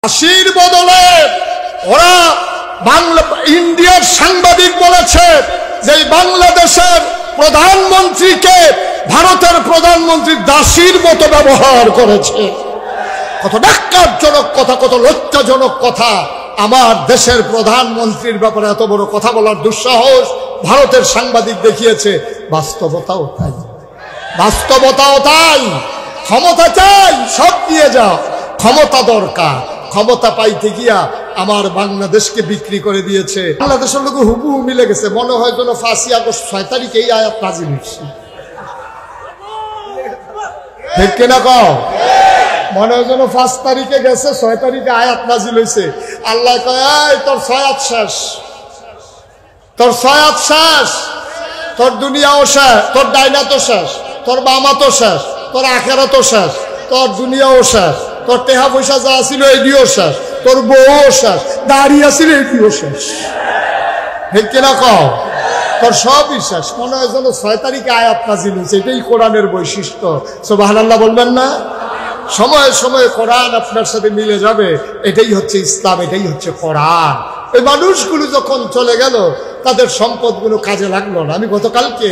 ফাঁসির বদলে ওরা ইন্ডিয়ার সাংবাদিক বলেছে যে বাংলাদেশের প্রধানমন্ত্রীকে ভারতের প্রধানমন্ত্রী দাসীর মতো ব্যবহার করেছে। কত ন্যাক্কারজনক কথা, কত লজ্জাজনক কথা। আমার দেশের প্রধানমন্ত্রীর ব্যাপারে এত বড় কথা বলার দুঃসাহস ভারতের সাংবাদিক দেখিয়েছে। বাস্তবতাও তাই, বাস্তবতাও তাই। ক্ষমতা চাই, সব দিয়ে যাও, ক্ষমতা দরকার। ক্ষমতা পাইতে গিয়া আমার বাংলাদেশকে বিক্রি করে দিয়েছে। বাংলাদেশের লোক হুবহু মিলে গেছে, মনে হয় যেন 5 আগস্ট 6 তারিখে এই আয়াত নাজিল হয়েছে। ঠিক কিনা কও? মনে হয় যেন 5 তারিখে গেছে, 6 তারিখে আয়াত নাজিল হয়েছে। আল্লাহ কয়, এই তোর 6 আয়াত শেষ, তোর 6 আয়াত শেষ, তোর দুনিয়াও শেষ, তোর ডাইনাতও শেষ, তোর বামাতও শেষ, তোর আখেরাতও শেষ, তোর দুনিয়াও শেষ, তোর টেহা পয়সা যা ছিল এটিও শেষ, তোর বউও শেষ, দাঁড়িয়ে আছিল এটিও শেষ। ঠিক কিনা কও? তোর সবই শেষ। মনে হয় যেন 6 তারিখে আয়াত নাজিল হয়েছে। এটাই কোরআনের বৈশিষ্ট্য। সুবহানাল্লাহ বলবেন না? সময়ে সময়ে কোরআন আপনার সাথে মিলে যাবে। এটাই হচ্ছে ইসলাম, এটাই হচ্ছে কোরআন। এই মানুষগুলো যখন চলে গেল, তাদের সম্পদগুলো কাজে লাগলো না। আমি গতকালকে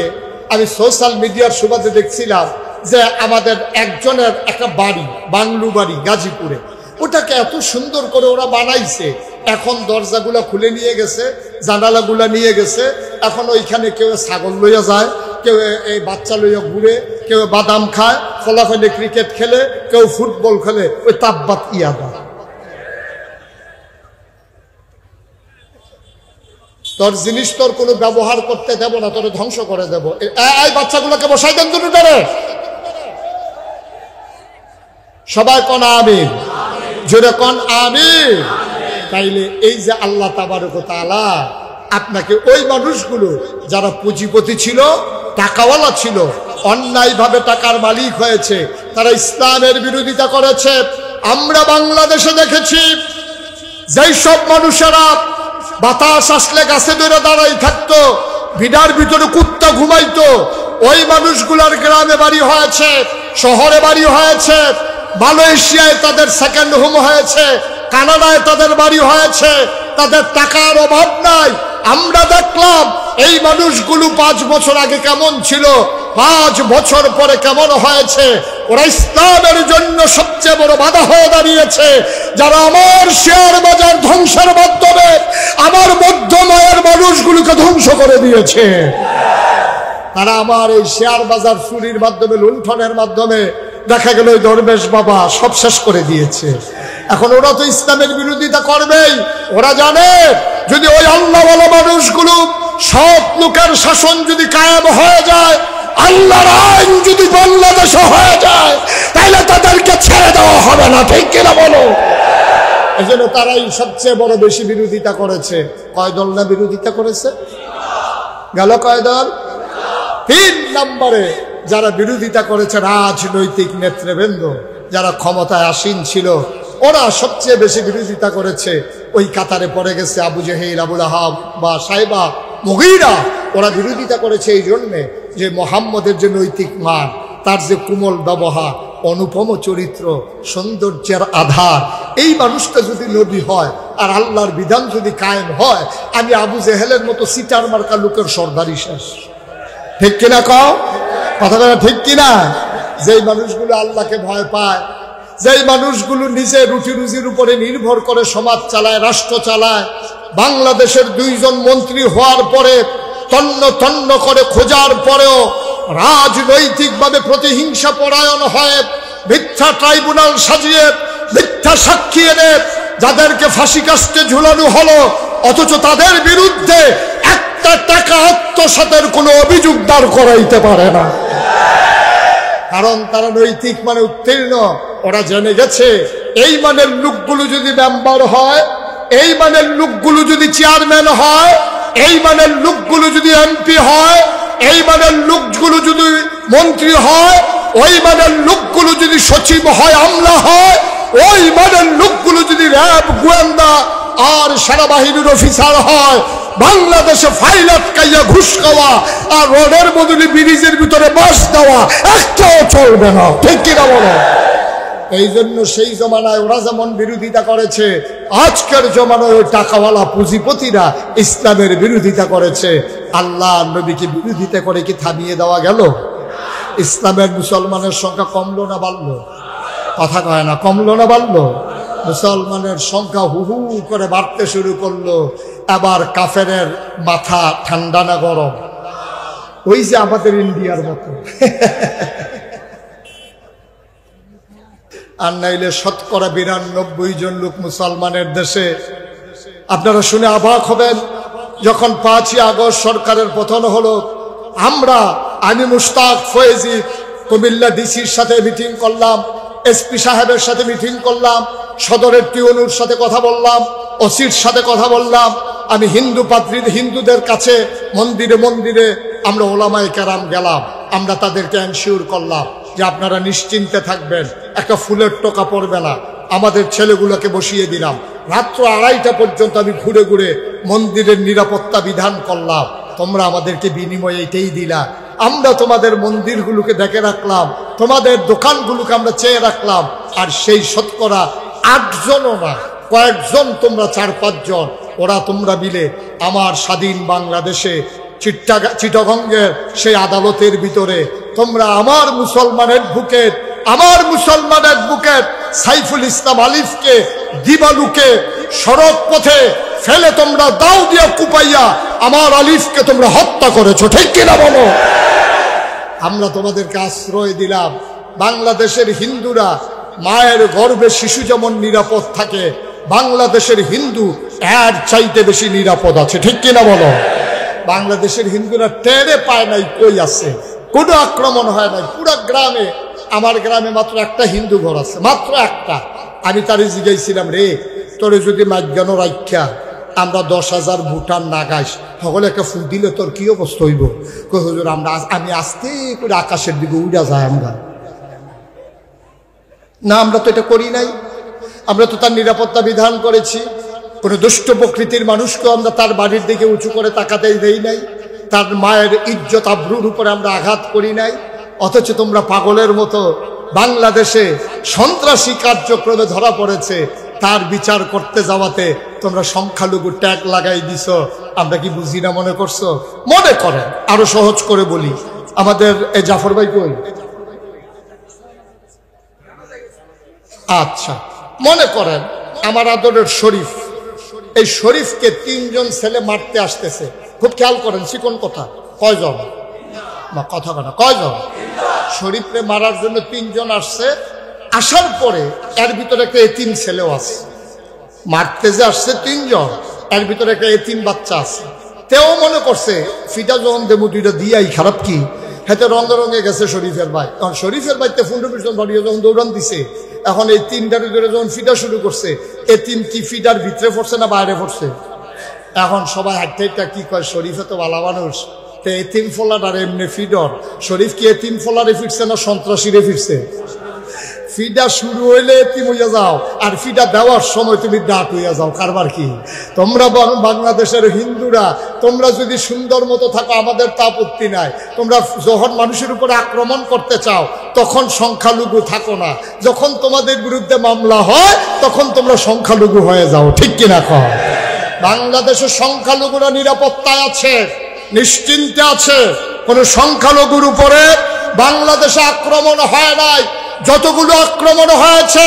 সোশ্যাল মিডিয়ার সুবাদে দেখছিলাম যে আমাদের একজনের একটা বাড়ি, বাংলু বাড়ি গাজীপুরে, ওটাকে এত সুন্দর করে ওরা বানাইছে। এখন দরজাগুলা খুলে নিয়ে গেছে, জানালাগুলা নিয়ে গেছে। এখন ওইখানে কেউ ছাগল লইয়া যায়, কেউ এই বাচ্চা লইয়া ঘুরে, কেউ বাদাম খায়, ফলাফলে ক্রিকেট খেলে, কেউ ফুটবল খেলে। ওই তাব্বাত ইয়াদা, তোর জিনিস তোর কোনো ব্যবহার করতে দেব না, তোর ধ্বংস করে দেব। এই বাচ্চাগুলোকে বসাই দেন দুটোরে। সবাই কোন আমিন, জোরে কোন আমিন। তাইলে এই যে আল্লাহ তাবারক ওয়া তাআলা আপনাকে ওই মানুষগুলো যারা পুঁজিপতি ছিল, টাকাওয়ালা ছিল, অন্যায়ভাবে টাকার মালিক হয়েছে, তারা ইসলামের বিরোধিতা করেছে। আমরা বাংলাদেশে দেখেছি যেই সব মানুষেরা বাতাস আসলে গাছে ধরে দাঁড়াই থাকতো, ভিড়ার ভিতরে কুত্তা ঘুমাইতো, ওই মানুষগুলার গ্রামে বাড়ি হয়েছে, শহরে বাড়ি হয়েছে, মালয়েশিয়ায় তাদের সেকেন্ড হোম হয়েছে, কানাডায় তাদের বাড়ি হয়েছে, তাদের টাকার অভাব নাই। আমরা দেখলাম এই মানুষগুলো 5 বছর আগে কেমন ছিল, 5 বছর পরে কেমন হয়েছে। ওরা ইসলামের জন্য সবচেয়ে বড় বাধা হয়ে দাঁড়িয়েছে। যারা আমার শেয়ার বাজার ধ্বংসের মাধ্যমে আমার মধ্যম আয়ের মানুষগুলোকে ধ্বংস করে দিয়েছে, তারা আমার এই শেয়ার বাজার চুরির মাধ্যমে, লুণ্ঠনের মাধ্যমে দেখা গেল ওই দরবেশ বাবা সব শেষ করে দিয়েছে। এখন ওরা তো ইসলামের বিরোধিতা করবেই। ওরা জানে যদি ওই আল্লাহওয়ালা মানুষগুলো, সৎ লোকের শাসন যদি কায়েম হয়ে যায়, আল্লাহর আইন যদি বাংলাদেশে হয়ে যায়, তাহলে তাদেরকে ছেড়ে দেওয়া হবে না। ঠিক কিনা বলো? এই জন্য তারাই সবচেয়ে বড় বেশি বিরোধিতা করেছে। কয় দল না বিরোধিতা করেছে? গেল কয় দল? 3 নম্বরে যারা বিরোধিতা করেছে রাজনৈতিক নেতৃবৃন্দ, যারা ক্ষমতায় আসীন ছিল, ওরা সবচেয়ে বেশি বিরোধিতা করেছে। ওই কাতারে পড়ে গেছে আবু জেহেল, আবুল আহাব বা সাইবা, মুগীরা। ওরা বিরোধিতা করেছে এই জন্যে যে মুহাম্মদের যে নৈতিক মান, তার যে কোমল ব্যবহার, অনুপম চরিত্র, সৌন্দর্যের আধার, এই মানুষটা যদি নবী হয় আর আল্লাহর বিধান যদি কায়েম হয়, আমি আবু জেহেলের মতো সিটার মার্কা লোকের সর্দারি শেষ। ঠিক কিনা কও? কথাটা ঠিক কিনা? যেই মানুষগুলো আল্লাহকে ভয় পায়, যেই মানুষগুলো নিজে রুটি রুজির উপরে নির্ভর করে সমাজ চালায়, রাষ্ট্র চালায়, বাংলাদেশের 2 জন মন্ত্রী হওয়ার পরে তন্ন তন্ন করে খোঁজার পরেও রাজনৈতিকভাবে প্রতিহিংসা পরায়ণ হয়ে মিথ্যা ট্রাইব্যুনাল সাজিয়ে মিথ্যা সাক্ষী এনে যাদেরকে ফাঁসি কাস্টে ঝুলানো হলো, অথচ তাদের বিরুদ্ধে একটা টাকা আত্মসাতের কোনো অভিযোগ দাঁড় করাইতে পারে না। কারণ তারা নৈতিক মানে উত্তীর্ণ। ওরা জেনে গেছে এই মানের লোকগুলো যদি মেম্বার হয়, এই মানের লোকগুলো যদি চেয়ারম্যান হয়, এই মানের লোকগুলো যদি এমপি হয়, এই মানের লোকগুলো যদি মন্ত্রী হয়, ওই মানের লোকগুলো যদি সচিব হয়, আমলা হয়, ওই মানের লোকগুলো যদি র্যাব, গোয়েন্দা আর সেনাবাহিনীর অফিসার হয়, বাংলাদেশে ফাইল আটকাইয়া ঘুষ খাওয়া আর রোডের বদলে ব্রিজের ভিতরে বাস দেওয়া একটাও চলবে না। ঠিক কিনা বলো? এই জন্য সেই জমানায় ওরা যেমন বিরোধিতা করেছে, আজকের জমানায় ওই টাকাওয়ালা পুঁজিপতিরা ইসলামের বিরোধিতা করেছে। আল্লাহ নবীকে বিরোধিতা করে কি থামিয়ে দেওয়া গেল? ইসলামের মুসলমানের সংখ্যা কমলো না বাড়লো? কথা কয় না, কমলো না বাড়লো? মুসলমানের সংখ্যা হু হু করে বাড়তে শুরু করলো। আবার কাফেরের মাথা ঠান্ডা না গরম? ওই যে আমাদের ইন্ডিয়ার মতো। আর নাইলে ৯২ জন লোক মুসলমানের দেশে। আপনারা শুনে অবাক হবেন, যখন ৫ই আগস্ট সরকারের পতন হলো, আমি মুশতাক ফয়েজি কুমিল্লা ডিসির সাথে মিটিং করলাম, এসপি সাহেবের সাথে মিটিং করলাম, সদরের টিউনুর সাথে কথা বললাম, ওসির সাথে কথা বললাম। আমি হিন্দুদের কাছে মন্দিরে মন্দিরে আমরা ওলামায়ে কেরাম গেলাম, আমরা তাদেরকে এনশিওর করলাম যে আপনারা নিশ্চিন্তে থাকবেন, একটা ফুলের টোকা পড়বে না। আমাদের ছেলেগুলোকে বসিয়ে দিলাম। রাত্র ২:৩০ পর্যন্ত আমি ঘুরে ঘুরে মন্দিরের নিরাপত্তা বিধান করলাম। তোমরা আমাদেরকে বিনিময়ে এটাই দিলা। আমরা তোমাদের মন্দিরগুলোকে দেখে রাখলাম, তোমাদের দোকানগুলোকে আমরা চেয়ে রাখলাম। আর সেই শতকরা ৮ জনও না, কয়েকজন, তোমরা ৪-৫ জন, ওরা তোমরা মিলে আমার স্বাধীন বাংলাদেশে চিটাগঙ্গের সেই আদালতের ভিতরে তোমরা আমার মুসলমানের বুকের সাইফুল ইসলাম আলিফকে দিবালুকে সড়ক পথে ফেলে তোমরা দাও দিয়ে কুপাইয়া আমার আলিফকে তোমরা হত্যা করেছো, ঠিক কিনা বলো? আমরা তোমাদেরকে আশ্রয় দিলাম। বাংলাদেশের হিন্দুরা, মায়ের গর্ভে শিশু যেমন নিরাপদ থাকে, বাংলাদেশের হিন্দু এর চাইতে বেশি নিরাপদ আছে, ঠিক কিনা বলো? বাংলাদেশের হিন্দুরা টেরে পায় নাই কই আছে, কোনো আক্রমণ হয় নাই। পুরো গ্রামে, আমার গ্রামে মাত্র একটা হিন্দু ঘর আছে, মাত্র একটা। আমি তারে জিজ্ঞাসিলাম, রে তোরে যদি মাজ্ঞানো রাখা আমরা ১০,০০০ ভুটান না গাইস, সকলে একটা ফুল দিলে তোর কি অবস্থা হইব? হুজুর আমি আস্তে করে আকাশের দিকে উড়া যায়। আমরা তো এটা করি নাই, আমরা তো তার নিরাপত্তা বিধান করেছি। কোনো দুষ্ট প্রকৃতির মানুষকেও আমরা তার বাড়ির দিকে উঁচু করে তাকাতে দেই নাই, তার মায়ের ইজ্জত আবরুর উপরে আমরা আঘাত করি নাই। অথচ তোমরা পাগলের মতো বাংলাদেশে সন্ত্রাসী কার্যক্রমে ধরা পড়েছে, তার বিচার করতে যাওয়াতে তোমরা সংখ্যালঘু ট্যাগ লাগাই দিছ। আমরা কি বুঝি না মনে করছো? মনে করেন, আরো সহজ করে বলি, আমাদের এই জাফর ভাই কই? আচ্ছা, মনে করেন আমার আদরের শরীফ, এই শরীফকে ৩ জন ছেলে মারতে আসতেছে। খুব খেয়াল করেন, চিকন কথা, কয়জন? কথা বলা, কয়জন? শরীফকে মারার জন্য ৩ জন আসছে। আসার পরে এর ভিতরে একটা এতিম ছেলেও আছে। মারতে যে আসছে ৩ জন, এর ভিতরে একটা এতিম বাচ্চা আছে। তেও মনে করছে ফিটা যখন দেবো 2টা দিয়াই খারাপ কি, হেতে রঙে রঙে গেছে শরীফের ভাই। তখন শরীফের ভাইতে 15-20 জন বাড়িয়ে যখন দৌড়ান দিছে, এখন এই 3টার ভিতরে যখন ফিটা শুরু করছে, এতিম কি ফিটার ভিতরে পড়ছে না বাইরে পড়ছে? এখন সবাই হাইটা কি কয়, শরীফে তো ভালো মানুষ, তো এতিম ফলার আর এমনি ফিডর। শরীফ কি এতিম ফলারে ফিরছে না সন্ত্রাসীরে ফিরছে? ফিডা শুরু হইলে এতিম হইয়া যাও, আর ফিডা দেওয়ার সময় তুমি ডাক হইয়া যাও। কারবার কি? তোমরা বাংলাদেশের হিন্দুরা, তোমরা যদি সুন্দর মতো থাকো আমাদের তা আপত্তি নাই। তোমরা যখন মানুষের উপরে আক্রমণ করতে চাও তখন সংখ্যালঘু থাকো না, যখন তোমাদের বিরুদ্ধে মামলা হয় তখন তোমরা সংখ্যালঘু হয়ে যাও, ঠিক কিনা কও? বাংলাদেশের সংখ্যালঘুরা নিরাপত্তায় আছে, নিশ্চিন্তে আছে। কোন সংখ্যালঘুর উপরে বাংলাদেশে আক্রমণ হয় নাই। যতগুলো আক্রমণ হয়েছে,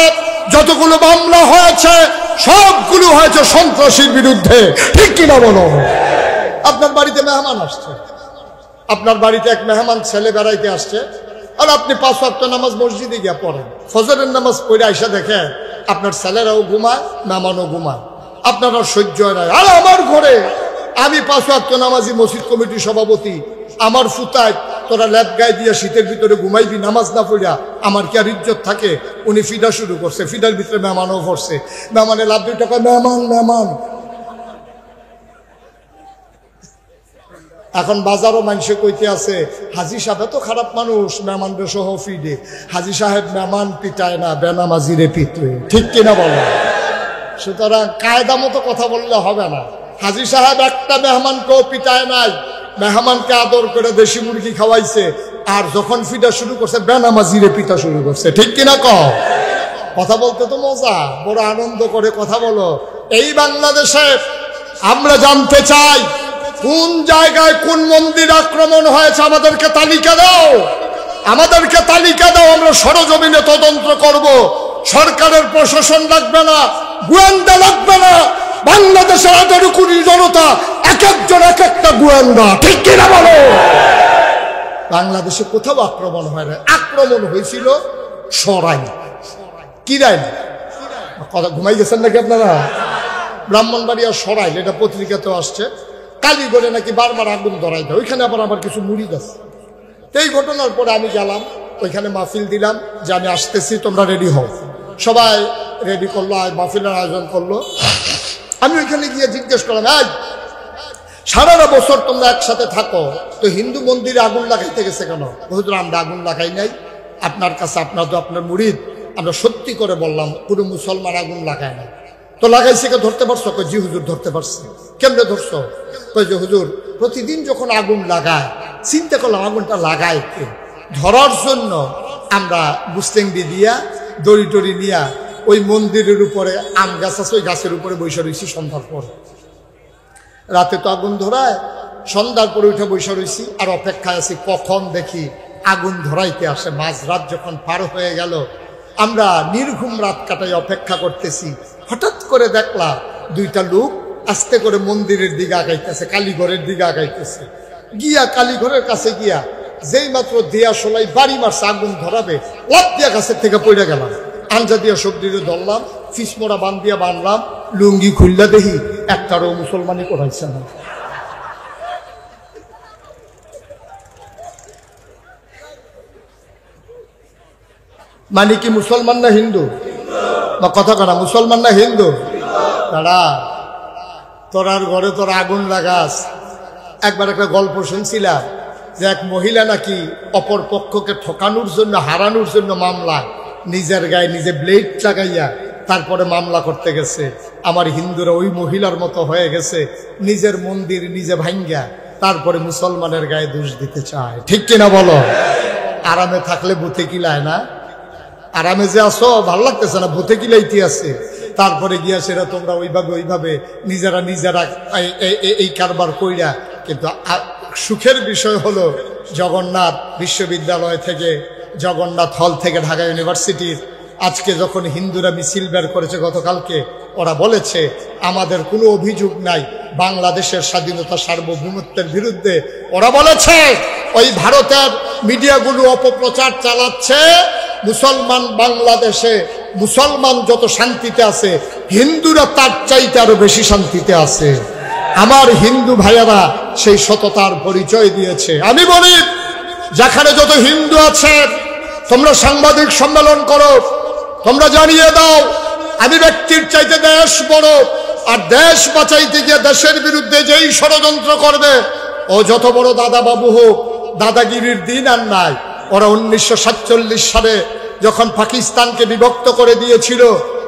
যতগুলো মামলা হয়েছে, সবগুলো হয়েছে সন্ত্রাসীর বিরুদ্ধে, ঠিক কিনা বলো? আপনার বাড়িতে মেহমান আসছে, আপনার বাড়িতে এক মেহমান ছেলে বেড়াইতে আসছে, আর আপনি 5 ওয়াক্ত নামাজ মসজিদে গিয়ে পড়েন। ফজরের নামাজ পড়ে আইসা দেখেন আপনার ছেলেরাও ঘুমায়, মেহমানও ঘুমায়, আপনার আর সহ্য হয় না। আর আমার ঘরে আমি 5 ওয়াক্ত নামাজি মসজিদ কমিটির সভাপতি, আমার ফুতায় তোরা ল্যাপ গায়ে দিয়ে শীতের ভিতরে ঘুমাইবি নামাজ না পড়িয়া, আমার কি আর ইজ্জত থাকে? উনি ফিডা শুরু করছে, ফিডার ভিতরে মেহমানও পড়ছে। মেহমানে লাভ 2 টাকা, মেহমান। এখন বাজারও মানুষে কইতে আছে, হাজি সাহেব তো খারাপ মানুষ, মেহমানদের সহ ফিডে। হাজি সাহেব মেহমান পিটায় না, বেনামাজিরে পিটে, ঠিক কিনা বলো? সুতরাং কায়দা মতো কথা বললে হবে না। হাজি সাহেব একটা মেহমানকেও পিটায় নাই, মেহমানকে আদর করে দেশি মুরগি খাওয়াইছে। আর যখন ফিটা শুরু করছে বেনামাজিরে পিটা শুরু করছে, ঠিক কিনা কও? কথা বলতে তো মজা, বড় আনন্দ করে কথা বলো। এই বাংলাদেশে আমরা জানতে চাই কোন জায়গায় কোন মন্দির আক্রমণ হয়েছে, আমাদেরকে তালিকা দাও, আমাদেরকে তালিকা দাও। আমরা সরজমিনে তদন্ত করব। সরকারের প্রশাসন লাগবে না, গোয়েন্দা লাগবে না। বাংলাদেশের 18 কোটি জনতা, এক একজন এক একটা গোয়েন্দা, ঠিক কিনা বলো? বাংলাদেশে কোথাও আক্রমণ হয় না। আক্রমণ হয়েছিল সরাই, কিরাই। কথা ঘুমাই গেছেন নাকি আপনারা? ব্রাহ্মণবাড়িয়া সরাইল, এটা পত্রিকাতেও আসছে। কালীগড়ে নাকি বারবার আগুন ধরাই দেয়, ওইখানে আবার কিছু মুড়িদ আছে। এই ঘটনার পরে আমি গেলাম, ওইখানে মাহফিল দিলাম যে আমি আসতেছি, তোমরা রেডি হও। সবাই রেডি করলো, মাহফিলের আয়োজন করলো। আমি ওইখানে গিয়ে জিজ্ঞেস করলাম, এই সারাটা বছর তোমরা একসাথে থাকো, তো হিন্দু মন্দিরে আগুন লাগাইতে গেছে কেন? হুজুর আমরা আগুন লাগাই নাই, আপনার কাছে, আপনার তো আপনার মুরিদ, আমরা সত্যি করে বললাম পুরো মুসলমান আগুন লাগায় না। তো লাগাইছে কে, ধরতে পারছো? জি হুজুর ধরতে পারছি। কেমনে ধরছো? কই যে হুজুর প্রতিদিন যখন আগুন লাগায়, চিন্তা করলাম আগুনটা লাগায় কে? ধরার জন্য আমরা মুসলিংডি দিয়া দড়ি টড়ি নিয়া ওই মন্দিরের উপরে, আম গাছ আছে, ওই গাছের উপরে বসে রয়েছি। সন্ধ্যার পর, রাতে তো আগুন ধরায়, সন্ধ্যার পরে উঠে বসে রয়েছি আর অপেক্ষায় আছি কখন দেখি আগুন ধরাইতে আসে। মাঝরাত যখন পার হয়ে গেল, আমরা নির্ঘুম রাত কাটাই অপেক্ষা করতেছি। হঠাৎ করে দেখলাম দুইটা লোক আস্তে করে মন্দিরের দিকে আগাইতেছে, কালীঘরের দিকে আগাইতেছে। গিয়া কালীঘরের কাছে গিয়া যেই মাত্র দিয়া সোলাই বাড়ি মারছে আগুন ধরাবে, লাফ দিয়া গাছের থেকে পড়ে গেলাম। আঞ্জা দিয়া সবজিরে ধরলাম, ফিসমোড়া বান্ধিয়া বানলাম, লুঙ্গি খুললা দেখি একটারও মুসলমানই করাইছে না। মানে কি মুসলমান না হিন্দু? বা কথা কনা, মুসলমান না হিন্দু? দাঁড়া, তোরার ঘরে তোর আগুন লাগাস। একবার একটা গল্প শুনছিলাম যে এক মহিলা নাকি অপর পক্ষকে ঠকানোর জন্য, হারানোর জন্য মামলা, নিজের গায়ে নিজে ব্লেড লাগাইয়া তারপরে মামলা করতে গেছে। আমার হিন্দুরা ওই মহিলার মতো হয়ে গেছে, নিজের মন্দির নিজে ভাঙ্গা তারপরে মুসলমানের গায়ে দোষ দিতে চায়। ঠিক কিনা বলো? আরামে থাকলে বুথে কিলায় না? আরামে যে আসো ভাল লাগতেছে না, বুথে কিলাইতে আছে। তারপরে গিয়া সেটা তোমরা ওইভাবে নিজেরা এই কারবার কইরা। কিন্তু সুখের বিষয় হলো জগন্নাথ বিশ্ববিদ্যালয় থেকে, জগন্নাথ হল থেকে ঢাকা ইউনিভার্সিটির আজকে যখন হিন্দুরা মিছিল বের করেছে গতকালকে, ওরা বলেছে আমাদের কোনো অভিযোগ নাই বাংলাদেশের স্বাধীনতা সার্বভৌমত্বের বিরুদ্ধে। ওরা বলেছে ওই ভারতের মিডিয়াগুলো অপপ্রচার চালাচ্ছে, মুসলমান বাংলাদেশে মুসলমান যত শান্তিতে আছে, হিন্দুরা তার চাইতে আরো বেশি শান্তিতে আছে। আমার হিন্দু ভাইয়েরা সেই সততার পরিচয় দিয়েছে। আমি বলি, যেখানে যত হিন্দু আছে তোমরা সাংবাদিক সম্মেলন করো, তোমরা জানিয়ে দাও আমি ব্যক্তির চাইতে দেশ বড়। আর দেশ বাঁচাইতে গিয়ে দেশের বিরুদ্ধে যেই ষড়যন্ত্র করবে, ও যত বড় দাদা বাবু হোক, দাদাগিরির দিন আর নাই। ওরা 1947 সালে যখন পাকিস্তানকে বিভক্ত করে দিয়েছিল,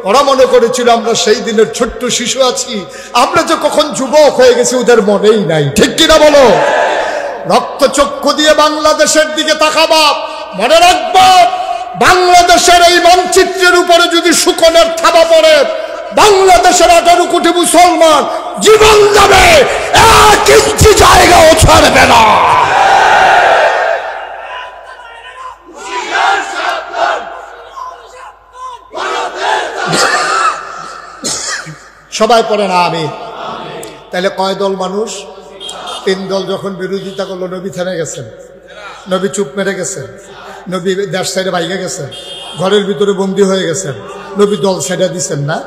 ওরা মনে করেছিল আমরা সেই দিনের ছোট্ট শিশু আছি। আমরা যে কখন যুবক হয়ে গেছি ওদের মনেই নাই। ঠিক কিনা বলো? রক্তচক্ষু দিয়ে বাংলাদেশের দিকে তাকাবা, মনে রাখবা বাংলাদেশের এই মানচিত্রের উপরে যদি শুকনের থাবা পড়ে, বাংলাদেশের 18 কোটি মুসলমান জীবন যাবে, 1 ইঞ্চি জায়গাও ছাড়বে না। সবাই পড়ে না আমি? তাহলে কয় দল মানুষ? 3 দল যখন বিরোধিতা করলো, নবী থেমে গেছেন, নবী চুপ মেরে গেছেন, নবী দেশ সাইডে বাইরে গেছেন, ঘরের ভিতরে বন্দী হয়ে গেছেন, নবী দল ছেড়ে দিচ্ছেন না।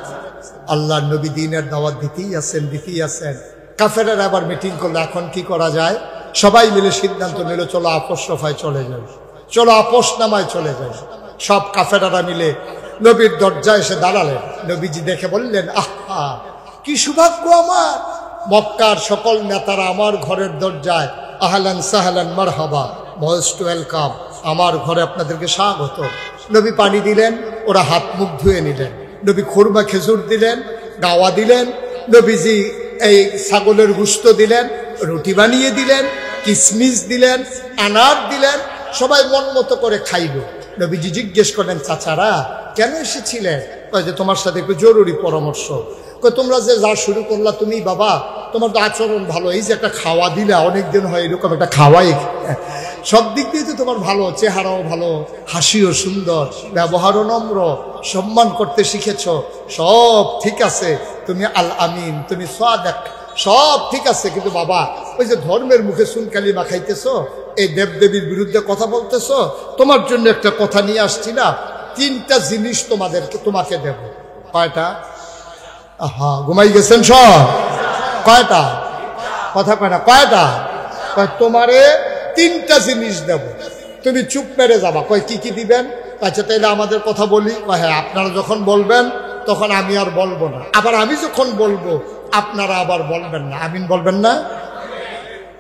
আল্লাহ নবী দিনের দাওয়াত দিতেই আছেন। কাফেরের আবার মিটিং করলো, এখন কি করা যায়? সবাই মিলে সিদ্ধান্ত নিল, চলো আপোষ রফায় চলে যাই, চলো আপোষ নামায় চলে যাই। সব কাফেরারা মিলে নবীর দরজায় এসে দাঁড়ালেন। নবীজি দেখে বললেন, আহা কি সৌভাগ্য আমার, মক্কার সকল নেতারা আমার ঘরের দরজায়, আহলান সাহলান মারহাবা, মোস্ট ওয়েলকাম, আমার ঘরে আপনাদেরকে স্বাগত। নবী পানি দিলেন, ওরা হাত মুখ ধুয়ে নিলেন। নবী খুরমা খেজুর দিলেন, গাওয়া দিলেন। নবীজি এই ছাগলের গোশত দিলেন, রুটি বানিয়ে দিলেন, কিশমিশ দিলেন, আনার দিলেন। সবাই মন মতো করে খাইল। নবীজি জিজ্ঞেস করলেন, চাচারা কেন এসেছিলে? যে তোমার সাথে একটু জরুরি পরামর্শ। তোমরা যে যা শুরু করলা তুমি বাবা, তোমার তো আচরণ ভালো, এই যে একটা খাওয়া দিলা, অনেকদিন হয় এরকম একটা খাওয়াই, সব দিক দিয়ে তো তোমার ভালো, চেহারাও ভালো, হাসিও সুন্দর, ব্যবহারও নম্র, সম্মান করতে শিখেছ, সব ঠিক আছে, তুমি আল আমিন, তুমি সাদেক, সব ঠিক আছে। কিন্তু বাবা ওই যে ধর্মের মুখে সুনকালি মাখাইতেছ, এই দেবদেবীর বিরুদ্ধে কথা বলতেছ, তোমার জন্য একটা কথা নিয়ে আসছি না, 3টা জিনিস তোমাকে দেব। কয়টা? আহা, ঘুমাই গেছেন সব? কয়টা? কথা কয় না, কয়টা? তোমারে 3টা জিনিস দেব, তুমি চুপ মেরে যাবা। কয় কি কি দিবেন? আচ্ছা তাইলে আমাদের কথা বলি। হ্যাঁ, আপনারা যখন বলবেন তখন আমি আর বলবো না, আবার আমি যখন বলবো আপনারা আবার বলবেন না, আমিন বলবেন না।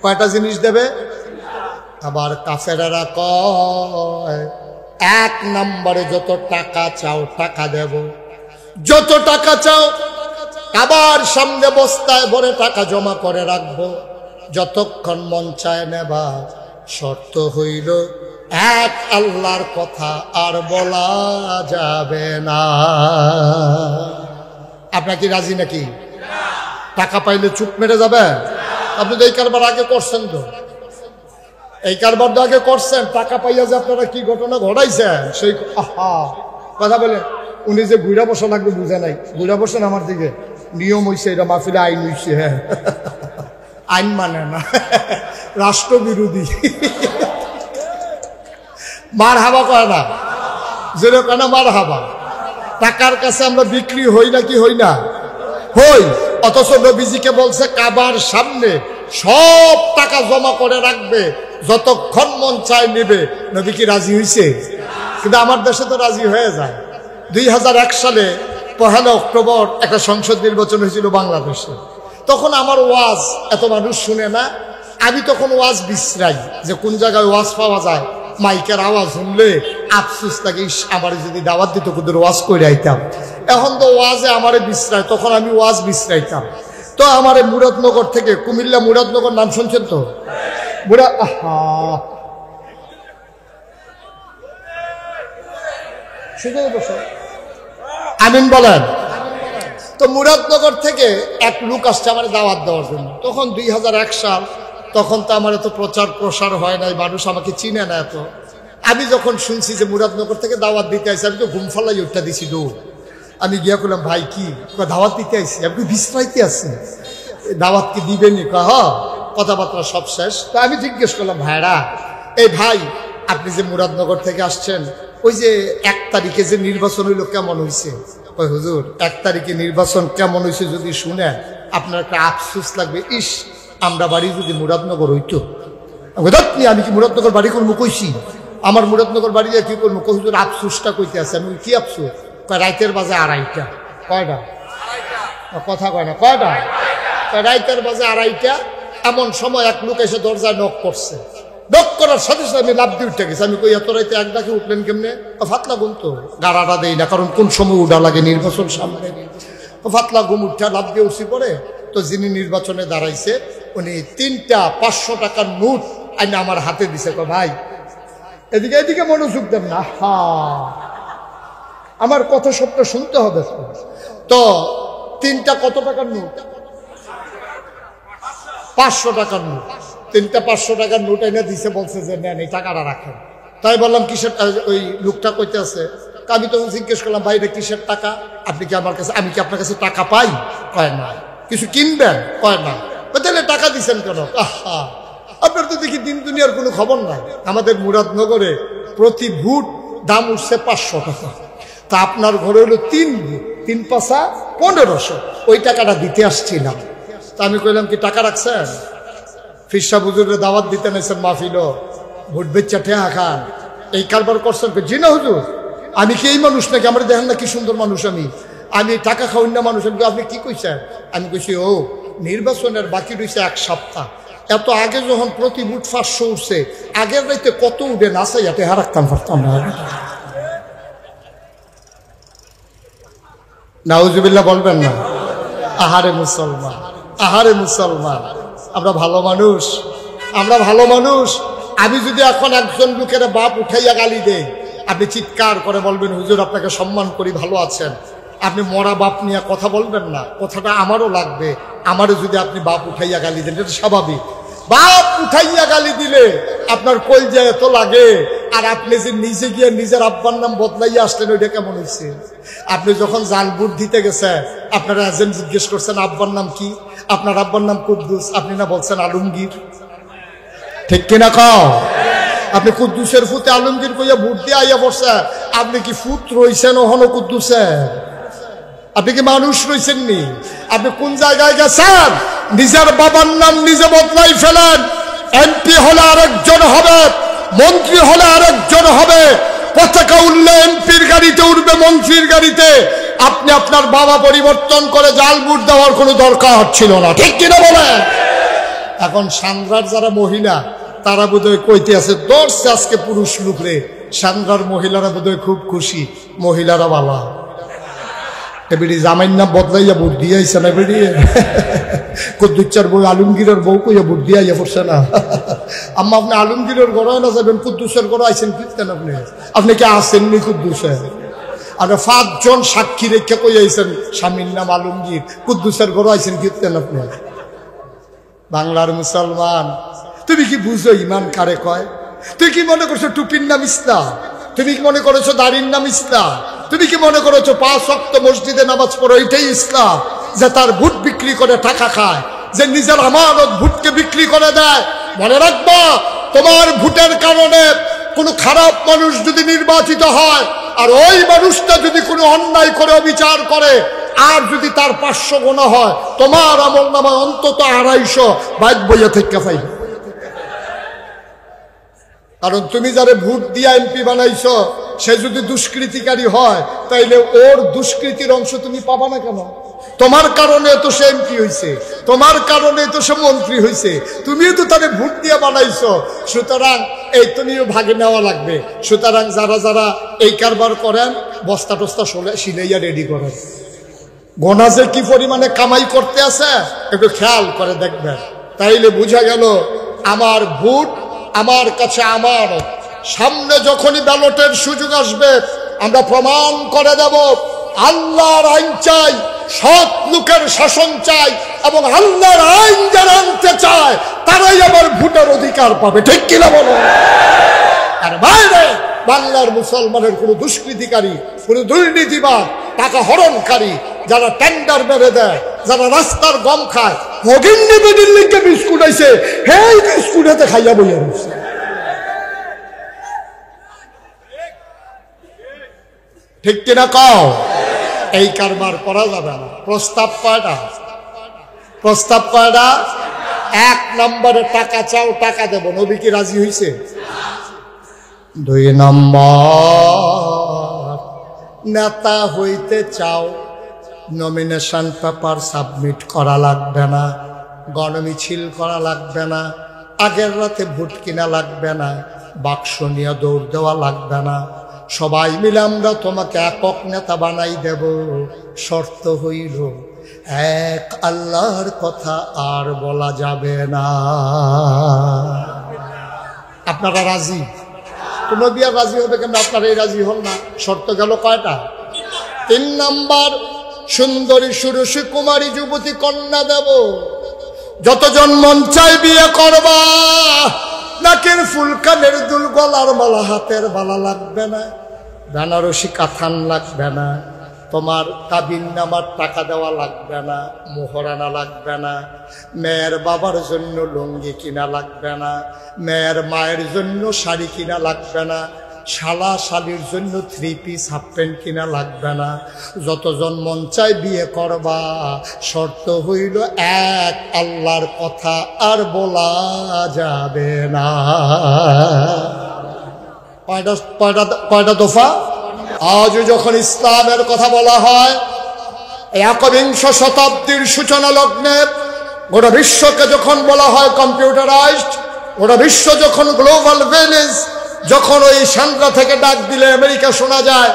কয়টা জিনিস দেবে? আবার কাফেরেরা কয় 1 নম্বরে যত টাকা চাও টাকা দেব, যত টাকা চাও আবার সামনে বস্তায় ভরে টাকা জমা করে রাখবো, যতক্ষণ মন চায় নেবা, শর্ত হইল এক আল্লাহর কথা আর বলা যাবে না। আপনার কি রাজি নাকি? টাকা পাইলে চুপ মেরে যাবে? আপনি তো এই কারবার আগে করছেন, তো এই কারবার তো আগে করছেন, টাকা পাইয়া যে আপনারা কি ঘটনা ঘটাইছেন সেই কথা বলেন। উনি যে ঘুরা বসা লাগবে বুঝে নাই, ঘুরা বসেন আমার দিকে, নিয়ম হইছে এটা, মাহফিলে আইন হইছে। হ্যাঁ, আইন মানে না, রাষ্ট্রবিরোধী। মার হাবা কয় না, যেন কেন মার হাবা। টাকার কাছে আমরা বিক্রি হই না কি হই না? হই। অথচ নবীজিকে বলছে কাবার সামনে সব টাকা জমা করে রাখবে, যতক্ষণ মন চায় নেবে। নবী কি রাজি হইছে? কিন্তু আমার দেশে তো রাজি হয়ে যায়। 2001 সালে 1 অক্টোবর একটা সংসদ নির্বাচন হয়েছিল বাংলাদেশে। তখন আমার ওয়াজ এত মানুষ শুনে না, আমি তখন ওয়াজ বিশ্রাই যে কোন জায়গায় ওয়াজ পাওয়া যায়। মাইকের আওয়াজ শুনলে আফসোস লাগে, আমার যদি দাওয়াত দিত কুদের ওয়াজ করে আইতাম। এখন তো ওয়াজে আমারে বিশ্রায়, তখন আমি ওয়াজ বিশ্রাইতাম। তো আমারে মুরাদনগর থেকে, কুমিল্লা মুরাদনগর নাম শুনছেন তো? আমিন বলেন। তো মুরাদনগর থেকে এক লোক আসছে আমার দাওয়াত দেওয়ার জন্য। তখন 2001 সাল, তখন তো আমার এত প্রচার প্রসার হয় নাই, মানুষ আমাকে চিনে না এত। আমি যখন শুনছি যে মুরাদনগর থেকে দাওয়াত দিতে আসি, আমি তো ঘুম ফালাই উঠটা দিছি দৌড়। আমি গিয়া করলাম, ভাই কি দাওয়াত দিতে আসি? আপনি বিশ্রাইতে আসছেন, দাওয়াত কি দিবেনি? কথাবার্তা সব শেষ। তো আমি জিজ্ঞেস করলাম, ভাইরা এই ভাই আপনি যে মুরাদনগর থেকে আসছেন, ওই যে 1 তারিখে যে নির্বাচন হইল কেমন হয়েছে? ওই হুজুর 1 তারিখে নির্বাচন কেমন হয়েছে যদি শুনেন আপনার একটা আফসোস লাগবে, ইস আমরা বাড়ি যদি মুরাদনগর হইতো। আমি কি মুরাদনগর বাড়ি করবো? কইছি আমার মুরাদনগর বাড়ি দিয়ে কি করবো? হুজুর আফসোসটা কইতে আছে। আমি কি আফসোস? রাইতের বাজে 2:30। কয়টা? কথা কয় না, কয়টা? রাইতের বাজে 2:30। এমন সময় এক লোক এসে দরজায় নক করছে। নক করার সাথে সাথে আমি লাভ দিয়ে উঠে গেছি। আমি কই এত রাইতে এক ডাকে উঠলেন কেমনে? ফাতলা ঘুম তো, গাড়াটা দেই না, কারণ কোন সময় উঠা লাগে নির্বাচন সামনে। ফাতলা ঘুম উঠা লাভ দিয়ে উঠছি পরে। তো যিনি নির্বাচনে দাঁড়াইছে উনি 3টা 500 টাকার নোট আইনা আমার হাতে দিছে। ভাই এদিকে এদিকে মনোযোগ দেন না, আমার কথা সবটা শুনতে হবে। তো 3টা কত টাকার নোট? 500 টাকার নোট। 3টা 500 টাকার নোট এনে দিছে, বলছে যে নেন এই টাকাটা রাখেন। তাই বললাম কিসের? ওই লোকটা কইতে আছে। আমি তখন জিজ্ঞেস করলাম, ভাই এটা কিসের টাকা? আপনি কি আমার কাছে, আমি কি আপনার কাছে টাকা পাই? কয় না। কিছু কিনবেন? কয় না। তাহলে টাকা দিচ্ছেন কেন? আপনার তো দেখি দিন দুনিয়ার কোনো খবর নাই। আমাদের মুরাদনগরে প্রতি ভোট দাম উঠছে 500 টাকা। তা আপনার ঘরে হলো 3 ভোট, 3 পাঁচা 1500। ওই টাকাটা দিতে আসছিলাম। তা আমি কইলাম কি টাকা রাখছেন? ফিরসা হুজুরের দাওয়াত দিতে নেছেন মাহফিল, ভোট বেচা ঠেহা খান, এই কারবার করছেন? জি না হুজুর, আমি কি এই মানুষ নাকি? আমার দেখেন না কি সুন্দর মানুষ, আমি টাকা খাওয়াই না মানুষ। আপনি কি কইছেন? আমি কইছি ও নির্বাচনের বাকি রয়েছে 1 সপ্তাহ। এত আগে যখন প্রতি ভোট 500 উঠছে, আগের রাইতে কত উঠে নাচাইয়া টেহা রাখতাম পারতাম না। নাউজুবিল্লাহ বলবেন না? আহারে মুসলমান, আহারে মুসলমান, আমরা ভালো মানুষ, আমরা ভালো মানুষ। আমি যদি এখন একজন লোকের বাপ উঠাইয়া গালি দেই, আপনি চিৎকার করে বলবেন হুজুর আপনাকে সম্মান করি, ভালো আছেন। আপনি মরা বাপ নিয়ে কথা বলবেন না, কথাটা আমারও লাগবে। আমারও যদি আপনি বাপ উঠাইয়া গালি দেন, এটা স্বাভাবিক। বাপ উঠাইয়া গালি দিলে আপনার কলজায় এত লাগে, আর আপনি যে নিজে গিয়ে নিজের আব্বার নাম বদলাইয়া আসলেন, ওইটা কেমন হয়েছে? আপনি যখন জাল ভোট দিতে গেছেন, আপনারা এজেন্ট জিজ্ঞেস করছেন আব্বার নাম কি? আপনার আব্বার নাম কুদ্দুস, আপনি না বলছেন আলমগীর? ঠিক কিনা কও? আপনি কুদ্দুসের ফুতে আলমগীর কইয়া ভোট দিয়ে আইয়া পড়ছে। আপনি কি ফুত রইছেন ওহনো কুদ্দুসের? আপনি কি মানুষ রইছেন নি? আপনি কোন জায়গায় গেছেন? নিজের বাবার নাম নিজে বদলাই ফেলেন। এমপি হলে আরেকজন হবে, মন্ত্রী হলে আরেকজন হবে, পতাকা উঠলে এমপির গাড়িতে উঠবে, মন্ত্রীর গাড়িতে। আপনি আপনার বাবা পরিবর্তন করে জাল ভোট দেওয়ার কোনো দরকার ছিল না, ঠিক কিনা বলেন? এখন সান্দ্রার যারা মহিলা, তারা বোধহয় কইতে আছে দর্শে আজকে পুরুষ লোকরে। সান্দ্রার মহিলারা বোধহয় খুব খুশি, মহিলারা বালা। এবারে জামাইর নাম বদলাইয়া ভোট দিয়ে আইসে না, এবারে কুদ্দুসের বউ আলমগীরের বউ কইয়া ভোট দিয়ে আইয়া পড়ছে না। আম্মা আপনি আলমগীরের গড়ায় না যাবেন, কুদ্দুসের গড় আইসেন ফিরতেন আপনি? আপনি কি আসেননি কুদ্দুসে? আপনি 5 জন সাক্ষী রেখে কই আইসেন স্বামীর নাম আলমগীর, কুদ্দুসের গড় আইসেন ফিরতেন আপনি? বাংলার মুসলমান, তুমি কি বুঝো ইমান কারে কয়? তুই কি মনে করছো টুপির নাম ইসলাম? তুমি কি মনে করেছো দাড়ির নাম ইসলাম? তুমি কি মনে করেছো 5 ওয়াক্ত মসজিদে নামাজ পড়ো এটাই ইসলাম? যে তার ভোট বিক্রি করে টাকা খায়, যে নিজের আমানত ভোটকে বিক্রি করে দেয়। মনে রাখবা, তোমার ভোটের কারণে কোনো খারাপ মানুষ যদি নির্বাচিত হয়, আর ওই মানুষটা যদি কোনো অন্যায় করে অবিচার করে, আর যদি তার 500 গুনাহ হয়, তোমার আমল নামায় অন্তত 250 বাইক বইয়া থেকে পাইবে। কারণ তুমি যারে ভোট দিয়া এমপি বানাইছো, সে যদি দুষ্কৃতিকারী হয়, তাইলে ওর দুষ্কৃতির অংশ তুমি পাবা না কেন? তোমার কারণে তো সে এমপি হয়েছে, তোমার কারণে তো সে মন্ত্রী হয়েছে, তুমিও তো তারে ভোট দিয়ে বানাইছো। সুতরাং এই তো নিয়ে ভাগে নেওয়া লাগবে। সুতরাং যারা যারা এই কারবার করেন, বস্তা টস্তা সিলাইয়া রেডি করেন। গোনা যে কি পরিমাণে কামাই করতে আছে একটু খেয়াল করে দেখবেন, তাইলে বুঝা গেল আমার ভোট আমার কাছে আমানত। সামনে যখনই ব্যালটের সুযোগ আসবে, আমরা প্রমাণ করে দেব আল্লাহর আইন চাই, সৎ লোকের শাসন চাই, এবং আল্লাহর আইন যারা আনতে চায় তারাই আবার ভোটের অধিকার পাবে, ঠিক কিনা বলো? আর বাইরে বাংলার মুসলমানের কোনো দুষ্কৃতিকারী, কোনো দুর্নীতিবাদ, টাকা হরণকারী, যারা টেন্ডার মেরে দেয়, যারা রাস্তার গম খায়, হগিন্নি বেডির লিখে বিস্কুট আইছে, হেই বিস্কুট হাতে খাইয়া বইয়া রয়েছে। ঠিক কিনা কও? এই কারবার করা যাবে না। প্রস্তাব কয়টা? প্রস্তাব কয়টা? 1 নম্বরে টাকা চাও, টাকা দেব। নবী কি রাজি হইছে? 2 নম্বর, নেতা হইতে চাও, নমিনেশন পেপার সাবমিট করা লাগবে না, গণমিছিল করা লাগবে না, আগের রাতে ভোট কিনা লাগবে না, বাক্স নিয়ে দৌড় দেওয়া লাগবে না। সবাই মিলে আমরা তোমাকে একক নেতা বানাই দেব। শর্ত হইল এক আল্লাহর কথা আর বলা যাবে না। আপনারা রাজি? তো নবী আর রাজি হবে কেন? আপনারাই রাজি হন না। শর্ত গেল কয়টা? 3 নম্বর, সুন্দরী সুরসী কুমারী যুবতী কন্যা দেব। যতজন মন চাই বিয়ে করবা, নাকের ফুল, কানের দুল, গলার মালা, হাতের বালা লাগবে না, বেনারসি কাথান লাগবে না, তোমার কাবিন নামার টাকা দেওয়া লাগবে না, মোহরানা লাগবে না, মেয়ের বাবার জন্য লুঙ্গি কিনা লাগবে না, মেয়ের মায়ের জন্য শাড়ি কিনা লাগবে না, শালা শালির জন্য 3 পিস হাফ প্যান্ট কিনা লাগবে না। যতজন মন চায় বিয়ে করবা, শর্ত হইল এক আল্লাহর কথা আর বলা যাবে না। কয়টা দফা? আজ যখন ইসলামের কথা বলা হয়, একবিংশ শতাব্দীর সূচনা লগ্নে গোটা বিশ্বকে যখন বলা হয় কম্পিউটারাইজড, গোটা বিশ্ব যখন গ্লোবাল ভিলেজ, যখন ওই সান্দ্রা থেকে ডাক দিলে আমেরিকা শোনা যায়,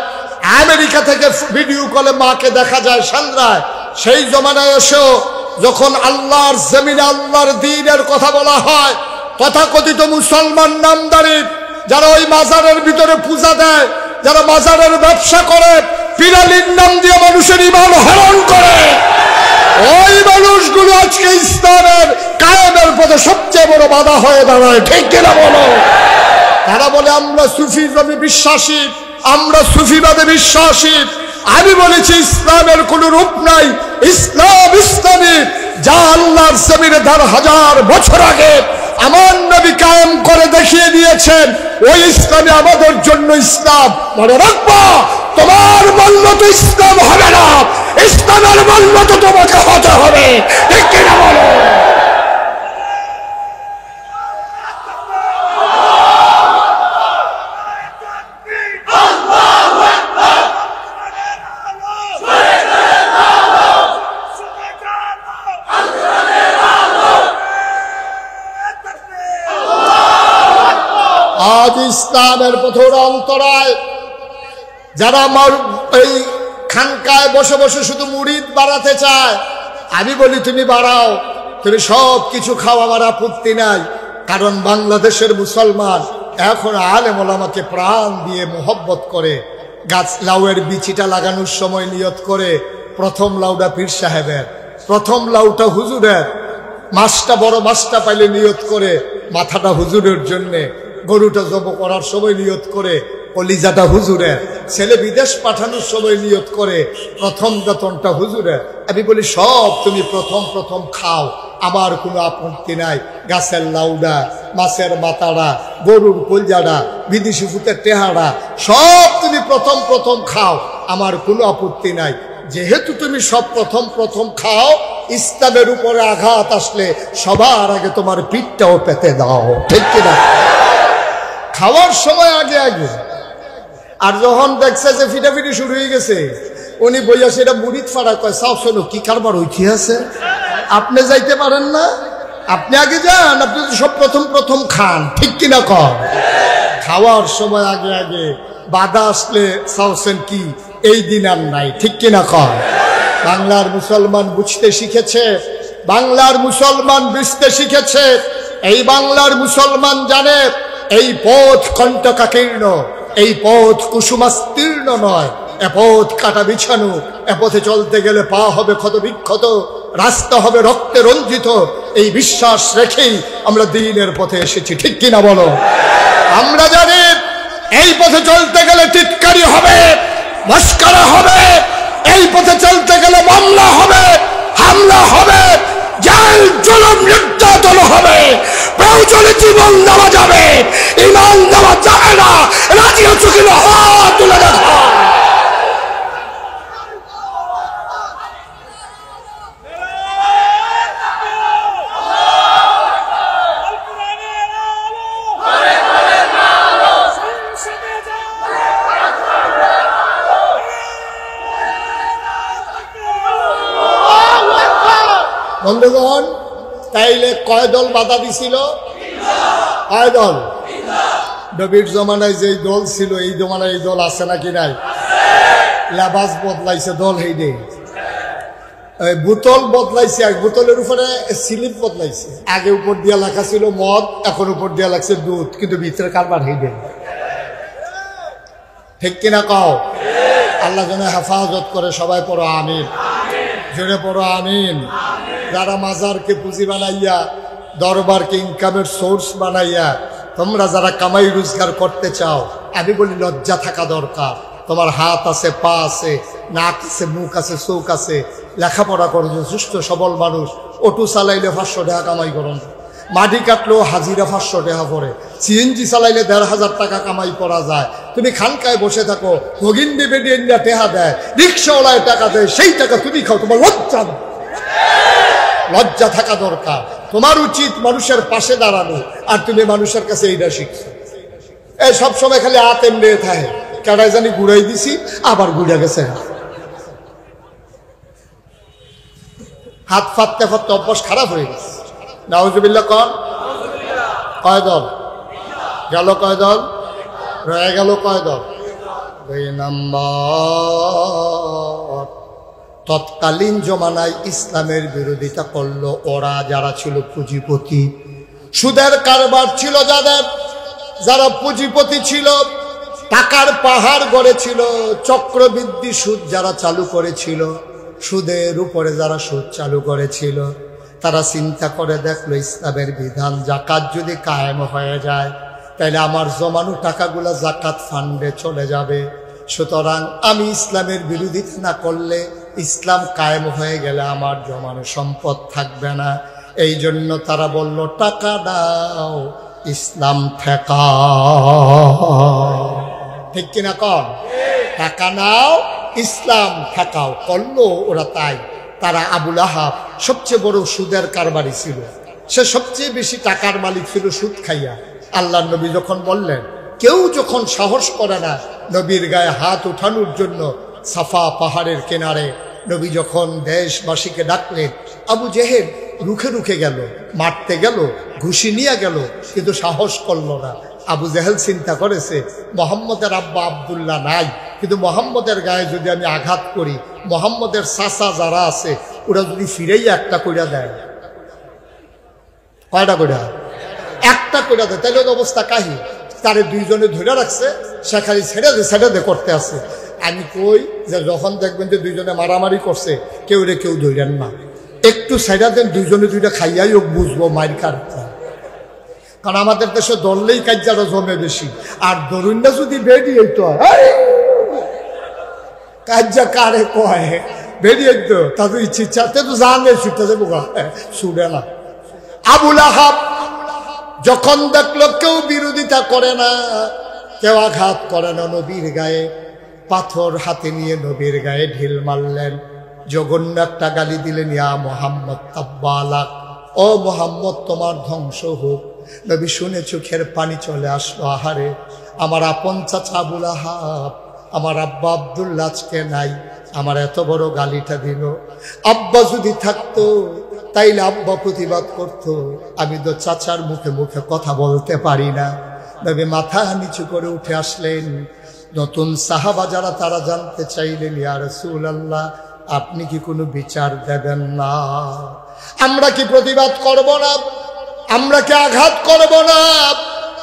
আমেরিকা থেকে ভিডিও কলে মাকে দেখা যায় সান্দ্রায়, সেই জমানায় এসেও যখন আল্লাহর জমিনে আল্লাহর দ্বীনের কথা বলা হয়, তথাকথিত মুসলমান নামদারি যারা ওই মাজারের ভিতরে পূজা দেয়, যারা মাজারের ব্যবসা করে, পিরালির নাম দিয়ে মানুষের ঈমান হরণ করে, ওই মানুষগুলো আজকে ইসলামের কায়েমের পথে সবচেয়ে বড় বাধা হয়ে দাঁড়ায়। ঠিক কিনা বলো? তারা বলে আমরা সুফিজমে বিশ্বাসী, আমরা সুফিবাদে বিশ্বাসী। আমি বলেছি ইসলামের কোন রূপ নাই। ইসলাম ইসলামী, যা আল্লাহর জমিনে 1000 বছর আগে আমার নবী কায়েম করে দেখিয়ে দিয়েছেন, ওই ইসলামে আমাদের জন্য ইসলাম। মনে রাখবা, তোমার মূল্য তো ইসলাম হবে না, ইসলামের মূল্য তো তোমাকে হতে হবে। ঠিক কিনা বলো? আজ ইসলামের পথের অন্তরায় যারা এই খানকায় বসে বসে শুধু মুরিদ বাড়াতে চায়, আমি বলি তুমি বাড়াও, তুমি সব কিছু খাও, আমার আপত্তি নাই। কারণ বাংলাদেশের মুসলমান এখন আলেম ওলামাকে প্রাণ দিয়ে মোহব্বত করে। গাছ লাউয়ের বিচিটা লাগানোর সময় নিয়ত করে, প্রথম লাউটা পীর সাহেবের, প্রথম লাউটা হুজুরের, মাছটা বড় মাছটা পাইলে নিয়ত করে মাথাটা হুজুরের জন্যে, গরুটা জব করার সময় নিয়ত করে কলিজাটা হুজুরের, ছেলে বিদেশ পাঠানোর সময় নিয়ত করে প্রথম বেতনটা হুজুরের। আমি বলি সব তুমি প্রথম প্রথম খাও, আমার কোনো আপত্তি নাই। গাছের লাউডা, মাছের মাথাড়া, গরুর কলজাড়া, বিদেশি ফুতের টেহারা সব তুমি প্রথম প্রথম খাও, আমার কোনো আপত্তি নাই। যেহেতু তুমি সব প্রথম প্রথম খাও, ইসলামের উপরে আঘাত আসলে সবার আগে তোমার পিঠটাও পেতে দাও। ঠিক কিনা? খাওয়ার সময় আগে আগে। আর যখন দেখছে যে ফিটাফিটি শুরু হয়ে গেছে, উনি বইয়া সেটা মুড়িদ ফাড়া কয়, সাও শোনো কি কারবার ঐতি আছে, আপনি যাইতে পারেন না, আপনি আগে যান, আপনি তো সব প্রথম প্রথম খান। ঠিক কিনা কর? খাওয়ার সময় আগে আগে বাধা আসলে সাউসেন কি এই দিন আর নাই। ঠিক কিনা কর? বাংলার মুসলমান বুঝতে শিখেছে, বাংলার মুসলমান বুঝতে শিখেছে। এই বাংলার মুসলমান জানে এই পথ কণ্টকাকীর্ণ, এই পথ কুসুমাস্তীর্ণ নয়, এ পথ কাটা বিছানো। এ পথে চলতে গেলে পা হবে ক্ষত বিক্ষত, রাস্তা হবে রক্তে রঞ্জিত। এই বিশ্বাস রেখেই আমরা দ্বীনের পথে এসেছি। ঠিক কিনা বলো? আমরা জানি এই পথে চলতে গেলে টিটকারি হবে, মস্করা হবে, এই পথে চলতে গেলে মামলা হবে, হামলা হবে, জেল জুলুম নির্যাতন হবে, প্রয়োজনে জীবন দেওয়া যাবে, ঈমান দেওয়া যাবে না। রাজি হচ্ছ কিনা? হাত তুলে দেখো। বন্ধুগণ, তাইলে কয় দল বাধা দিছিল? কয় দল? নবীর জমানায় যেই দল ছিল এই জমানায় এই দল আছে নাকি নাই? লেবাস বদলাইছে, দল হেইডে বোতল বদলাইছে, এক বোতলের উপরে স্লিপ বদলাইছে। আগে উপর দিয়া লেখা ছিল মদ, এখন উপর দিয়া লাগছে দুধ, কিন্তু ভিতরে কারবার হেইডে। ঠিক কিনা কও? আল্লাহ যেন হেফাজত করে। সবাই পড়ো আমিন, জোরে পড়ো আমিন। যারা মাজারকে পুঁজি বানাইয়া, দরবারকে ইনকামের সোর্স বানাইয়া তোমরা যারা কামাই রোজগার করতে চাও, আমি বলি লজ্জা থাকা দরকার। তোমার হাত আছে, পা আছে, নাক আছে, মুখ আছে, চোখ আছে, লেখাপড়া করছো, সুস্থ সবল মানুষ। অটো চালাইলে 500 টাকা কামাই করুন, মাটি কাটলেও হাজিরা 500 টাকা পড়ে, সিএনজি চালাইলে 1500 টাকা কামাই করা যায়। তুমি খানকায় বসে থাকো, ভগিন দেবে টেহা দেয়, রিক্সাওয়ালায় টাকা দেয়, সেই টাকা তুমি খাও। তোমার লজ্জা, লজ্জা থাকা দরকার। তোমার উচিত মানুষের পাশে দাঁড়ানো, আর তুমি মানুষের কাছে এইটা শিখছো। এই সবসময় খালি হাত এমনি থাকে, কেডাই জানি ঘুরাই দিছি, আবার ঘুরে গেছে। হাত ফাটতে ফাটতে অভ্যাস খারাপ হয়ে গেছে। নাউজুবিল্লাহ কন। কয় দল গেল? কয় দল রয়ে গেল? কয় দল? 2 নম্বর, তৎকালীন জমানায় ইসলামের বিরোধিতা করলো ওরা যারা ছিল পুঁজিপতি। সুদের কারবার ছিল যাদের, যারা পুঁজিপতি ছিল, টাকার পাহাড় গড়েছিল, চক্রবৃদ্ধি সুদ যারা চালু করেছিল, সুদের উপরে যারা সুদ চালু করেছিল, তারা চিন্তা করে দেখলো ইসলামের বিধান যাকাত যদি কায়েম হয়ে যায় তাহলে আমার জমানো টাকাগুলো যাকাত ফান্ডে চলে যাবে। সুতরাং আমি ইসলামের বিরোধিতা না করলে, ইসলাম কায়েম হয়ে গেলে আমার জমানো সম্পদ থাকবে না। এই জন্য তারা বলল টাকা দাও, ইসলাম ঠেকাও। ঠিক কিনা কন? টাকা নাও, ইসলাম ঠেকাও। করলো ওরা তাই। তারা আবুল আহাব সবচেয়ে বড় সুদের কারবারি ছিল, সে সবচেয়ে বেশি টাকার মালিক ছিল সুদ খাইয়া। আল্লাহ নবী যখন বললেন, কেউ যখন সাহস করে না নবীর গায়ে হাত উঠানোর জন্য, সাফা পাহাড়ের কিনারে নবী যখন দেশবাসীকে ডাকলেন, আবু জেহেল রুখে রুখে গেল, মারতে গেল, ঘুষি নিয়ে গেল, কিন্তু সাহস করল না। আবু জেহেল চিন্তা করেছে মোহাম্মদের আব্বা আব্দুল্লাহ নাই, কিন্তু মোহাম্মদের গায়ে যদি আমি আঘাত করি, মোহাম্মদের চাচা যারা আছে ওরা যদি ফিরেই একটা কইরা দেয়, কয়টা কইরা? একটা কইরা দেয়, তাহলে অবস্থা কাহি। তারে দুইজনে ধরে রাখছে, সেখানে ছেড়ে দে করতে আছে। আমি কই যে যখন দেখবেন যে দুইজনে মারামারি করছে, কেউ রে কেউ ধরেন না, একটু ছেড়ে দেন, দুইজনে দুইটা খাইয়াই হোক বুঝবো মাইর কাটটা। কারণ আমাদের দেশে দললেই কাজ্যাটা জমে বেশি, আর ধরুন না যদি বেরিয়ে তো কাজ্যা কারে কয় বেরিয়ে তো তাদের ইচ্ছা তো জানে ছুটে যাবো, ছুটে না। আবুল আহাব যখন দেখলো কেউ বিরোধিতা করে না, কেউ আঘাত করে না নবীর গায়ে, পাথর হাতে নিয়ে নবীর গায়ে ঢিল মারলেন, জঘন্য একটা গালি দিলেন, ইয়া মোহাম্মদ তাব্বালাক, ও মোহাম্মদ তোমার ধ্বংস হোক। নবী শুনে চোখের পানি চলে আসলো, আহারে আমার আপন চাচা আবুল আহাব, আমার আব্বা আব্দুল্লাহ আজকে নাই, আমার এত বড় গালিটা দিল। আব্বা যদি থাকতো তাইলে আব্বা প্রতিবাদ করতো, আমি তো চাচার মুখে মুখে কথা বলতে পারি না। নবী মাথা নিচু করে উঠে আসলেন। নতুন সাহাবা যারা তারা জানতে চাইলেন, ইয়া রাসূলুল্লাহ আপনি কি কোনো বিচার দেবেন না? আমরা কি প্রতিবাদ করব না? আমরা কি আঘাত করব না?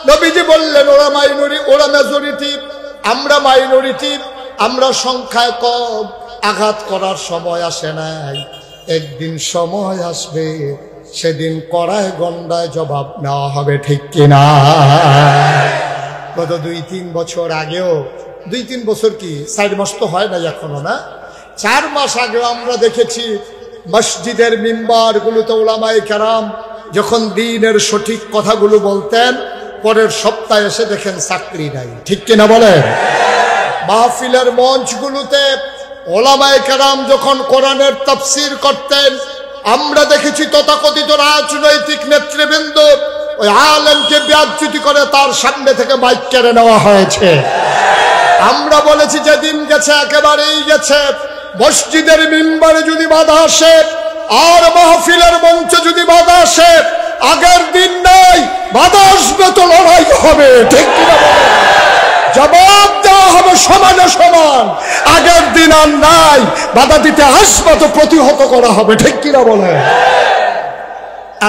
নবীজি বললেন, ওরা মাইনরিটি, ওরা মেজরিটি, আমরা মাইনরিটি, আমরা সংখ্যায় কম, আঘাত করার সময় আসে নাই, একদিন সময় আসবে, সেদিন কড়ায় গন্ডায় জবাব নেওয়া হবে, ঠিক কিনা? গত 2-3 বছর আগেও, 2-3 বছর কি 4 মাস তো হয় না এখনো, না 4 মাস আগেও আমরা দেখেছি মসজিদের মিম্বারগুলোতে উলামায়ে কেরাম যখন দ্বীনের সঠিক কথাগুলো বলতেন, পরের সপ্তাহে এসে দেখেন চাকরি নাই, ঠিক কিনা বলেন? মাহফিলের মঞ্চগুলোতে উলামায়ে কেরাম যখন কোরআনের তাফসীর করতেন, আমরা দেখেছি তথাকথিত রাজনৈতিক নেতৃবৃন্দ ওই আলেমকে বেয়াজ্জতি করে তার সামনে থেকে মাইক কেড়ে নেওয়া হয়েছে। আমরা বলেছি যেদিন গেছে একেবারেই গেছে। মসজিদের মিম্বারে যদি বাধা আসে আর মাহফিলের মঞ্চে যদি বাধা আসে, আগের দিন নাই, বাধা আসবে তো লড়াই হবে, ঠিক কিনা বলেন? জবাব দেওয়া হবে সমানে সমান। আগের দিন আর নাই, বাধা দিতে আসবে তো প্রতিহত করা হবে, ঠিক কিনা বলেন?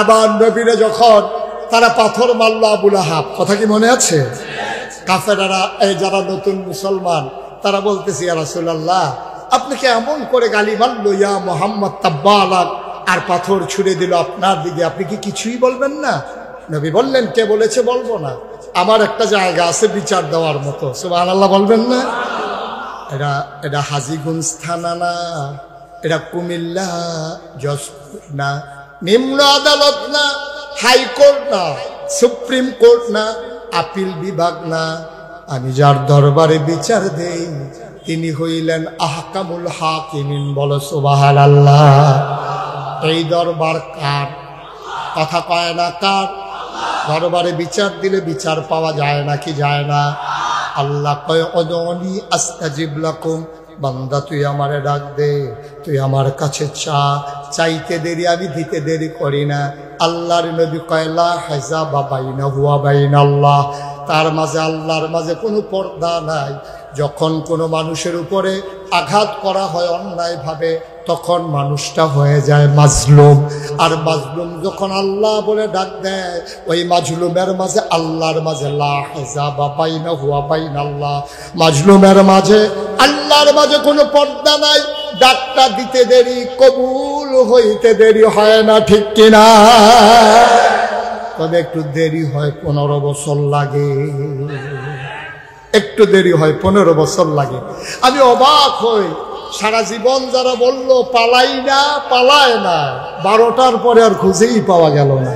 এবার নবীরে যখন তারা পাথর মারল আবুল আহাব, কথা কি মনে আছে? কাফেরারা, এই যারা নতুন মুসলমান, তারা বলতেছে, ইয়া রাসূলুল্লাহ আপনি কি এমন করে গালি মারলো, ইয়া মোহাম্মদ তাব্বালাক, আর পাথর ছুড়ে দিল আপনার দিকে, আপনি কি কিছুই বলবেন না? নবী বললেন, কে বলেছে বলবো না? আমার একটা জায়গা আছে বিচার দেওয়ার মতো, সুবহানাল্লাহ বলবেন না? এটা হাজীগঞ্জ থানা না, এটা কুমিল্লা জজ না, নিম্ন আদালত না, হাইকোর্ট না, সুপ্রিম কোর্ট না, আপিল বিভাগ না। আমি যার দরবারে বিচার দেই তিনি হইলেন আহকামুল হাকিমিন, বলো সুবহানাল্লাহ। এই দরবার কার? কথা কয় না কার? দরবারে বিচার দিলে বিচার পাওয়া যায় না কি যায় না? আল্লাহ কয় উদউনি আস্তাজিব লাকুম, বান্দা তুই আমারে ডাক দে, তুই আমার কাছে চা, চাইতে দেরি আমি দিতে দেরি করি না। আল্লাহর নবী কয় লা হিজাবা বাইনাহু ওয়া বাইনাল্লাহ, তার মাঝে আল্লাহর মাঝে কোনো পর্দা নাই। যখন কোনো মানুষের উপরে আঘাত করা হয় অন্যায়ভাবে, তখন মানুষটা হয়ে যায় মাজলুম। আর মাজলুম যখন আল্লাহ বলে ডাক দেয়, ওই মাজলুমের মাঝে আল্লাহর মাঝে লা হিজাবা বাইনাহু ওয়া বাইনাল্লাহ, মাজলুমের মাঝে আল্লাহর মাঝে কোনো পর্দা নাই। ডাকটা দিতে দেরি, কবুল হইতে দেরি হয় না, ঠিক কিনা? তবে একটু দেরি হয়, 15 বছর লাগে, একটু দেরি হয়, 15 বছর লাগে। আমি অবাক হই, সারা জীবন যারা বলল পালাই না পালায় না, 12টার পরে আর খুঁজেই পাওয়া গেল না।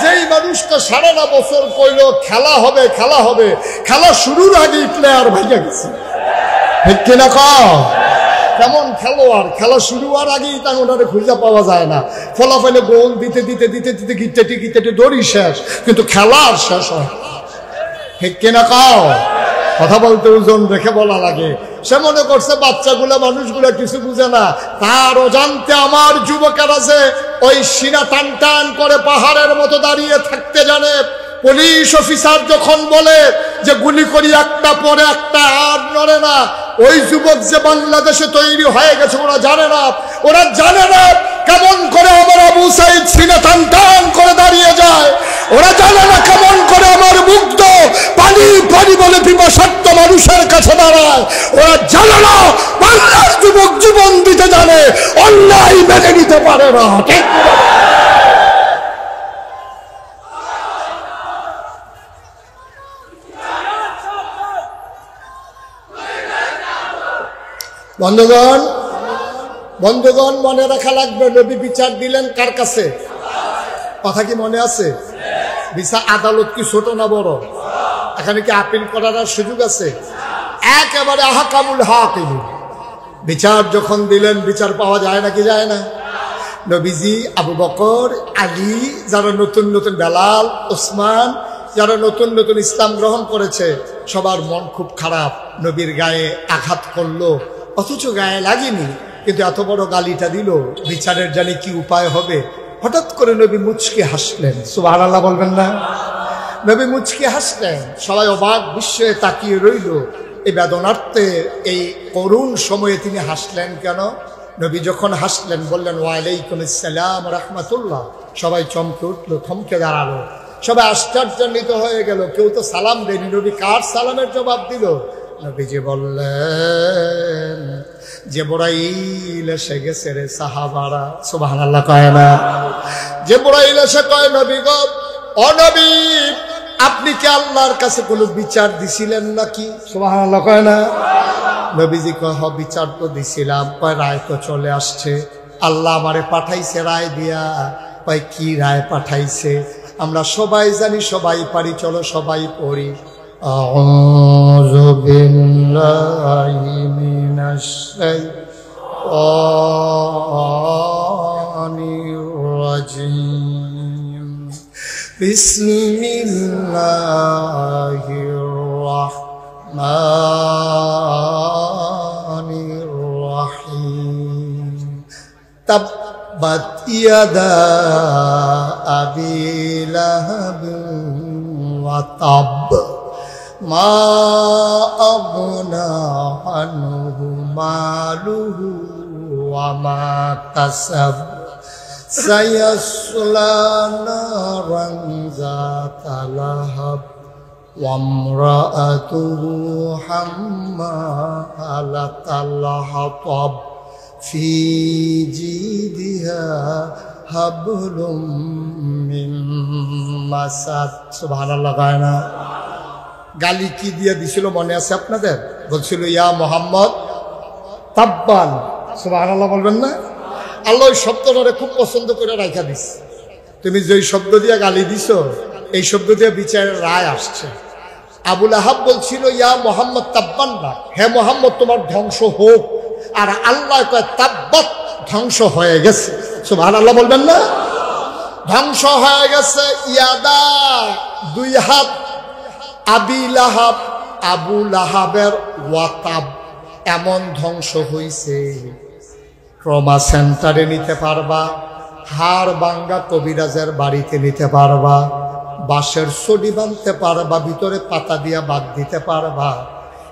যেই মানুষটা সারাটা বছর কইল খেলা হবে খেলা হবে, খেলা শুরুর আগেই প্লেয়ার ভাইয়া গেছে, ঠিক কিনা? কেমন খেলোয়াড়, খেলা শুরু হওয়ার আগেই তার ওনারে খুঁজে পাওয়া যায় না। ফলাফলে গোল দিতে দিতে দিতে দিতে গিটেটি গিটেটি দড়ি শেষ, কিন্তু খেলা আর শেষ হয়, ঠিক কিনা? কথা বলতে ওজন রেখে বলা লাগে। সে মনে করছে বাচ্চাগুলা মানুষগুলা কিছু বুঝে না, তার অজান্তে আমার যুবকেরা যে ওই সিনা টান টান করে পাহাড়ের মতো দাঁড়িয়ে থাকতে জানে। পুলিশ অফিসার যখন বলে যে গুলি করি একটা পরে একটা আর নড়ে না, ওই যুবক যে বাংলাদেশে তৈরি হয়ে গেছে ওরা জানে না। ওরা জানে না কেমন করে আমার আবু সাইদ সিনা টান টান করে দাঁড়িয়ে যায়। ওরা জানে না কেমন করে আমার মুগ্ধ পানি পানি বলে পিপাসার্থ মানুষের কাছে দাঁড়ায়। ওরা জানে না বাংলার যুবক জীবন দিতে জানে, অন্যায় মেনে নিতে পারে না, ঠিক? বন্ধুগণ, বন্ধুগণ মনে রাখা লাগবে, নবী বিচার দিলেন কার কাছে? কথা কি মনে আছে? বিচার আদালত কি ছোট না বড়? এখানে কি আপিল করার সুযোগ আছে? একেবারে আহকামুল হাকিম। বিচার যখন দিলেন, বিচার পাওয়া যায় নাকি যায় না? নবীজি, আবু বকর, আলী, যারা নতুন নতুন, বেলাল, ওসমান, যারা নতুন নতুন ইসলাম গ্রহণ করেছে, সবার মন খুব খারাপ। নবীর গায়ে আঘাত করলো, অথচ গায়ে লাগেনি, কিন্তু এত বড় গালিটা দিল। বিচারের জানি কি উপায় হবে। হঠাৎ করে নবী মুচকি হাসলেন। সুবহানাল্লাহ বলবেন না? নবী মুচকি হাসলেন। সবাই অবাক বিস্ময়ে তাকিয়ে রইল। এই বেদনার্থে, এই করুণ সময়ে তিনি হাসলেন কেন? নবী যখন হাসলেন, বললেন ওয়ালাইকুম আসসালাম রাহমাতুল্লাহ। সবাই চমকে উঠল, থমকে দাঁড়ালো, সবাই আশ্চর্যান্বিত হয়ে গেল। কেউ তো সালাম দেয়নি, নবী কার সালামের জবাব দিল? নবীজি বললেন, জিবরাইল এসে গেছে রে সাহাবারা। সুবহানাল্লাহ কয় না? জিবরাইল এসে কয়, নবী গো, ও নবী, আপনি কি আল্লাহর কাছে কোনো বিচার দিছিলেন নাকি? সুবহানাল্লাহ কয় না? নবীজি কয়, বিচার তো দিছিলাম। কয়, রায় তো চলে আসছে, আল্লাহ আমারে পাঠাইছে রায় দিয়া। কয়, কি রায় পাঠাইছে? আমরা সবাই জানি, সবাই পারি, চলো সবাই পড়ি। আউযু বিল্লাহি মিনাশ শাইতানির রাজিম। বিসমিল্লাহির রাহমানির রাহিম। তাব্বাত ইয়াদা আবি লাহাব ওয়া তাব, মা আগনা আনহু মালুহু ওয়া মা কাসাব, সায়াসলা নারান যাতা লাহাব, ওয়া ইমরাআতুহু হাম্মালাতাল হাতাব, ফি জিদিহা হাবলুম মিন মাসাদ। সুবহানাল্লাহ গায় না? গালি কি দিয়ে দিছিল মনে আছে আপনাদের? বলছিল, ইয়া মুহাম্মদ তাব্বান। সুবহানাল্লাহ বলবেন না? আল্লাহ ওই শব্দটারে খুব পছন্দ করে রাখা দিস। তুমি যেই শব্দ দিয়ে গালি দিছ, এই শব্দ দিয়ে বিচারের রায় আসছে। আবু লাহাব বলছিল, ইয়া মুহাম্মদ তাব্বান না, হে মুহাম্মদ তোমার ধ্বংস হোক। আর আল্লাহ কয় তাব্বাত, ধ্বংস হয়ে গেছে। সুবহানাল্লাহ বলবেন না? ধ্বংস হয়ে গেছে। ইয়াদা, দুই হাত, আবি লাহাব, আবু লাহাবের, ওয়াতাব, এমন ধ্বংস হইছে। ট্রমা সেন্টারে নিতে পারবা, হাড় ভাঙ্গা কবিরাজের বাড়িতে নিতে পারবা, বাঁশের ছড়ি বাঁধতে পারবা, ভিতরে পাতা দিয়া বাদ দিতে পারবা।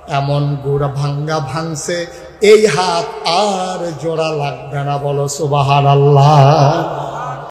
এমন গোড়া ভাঙ্গা ভাঙছে এই হাত আর জোড়া লাগবে না, বলো সুবহানাল্লাহ।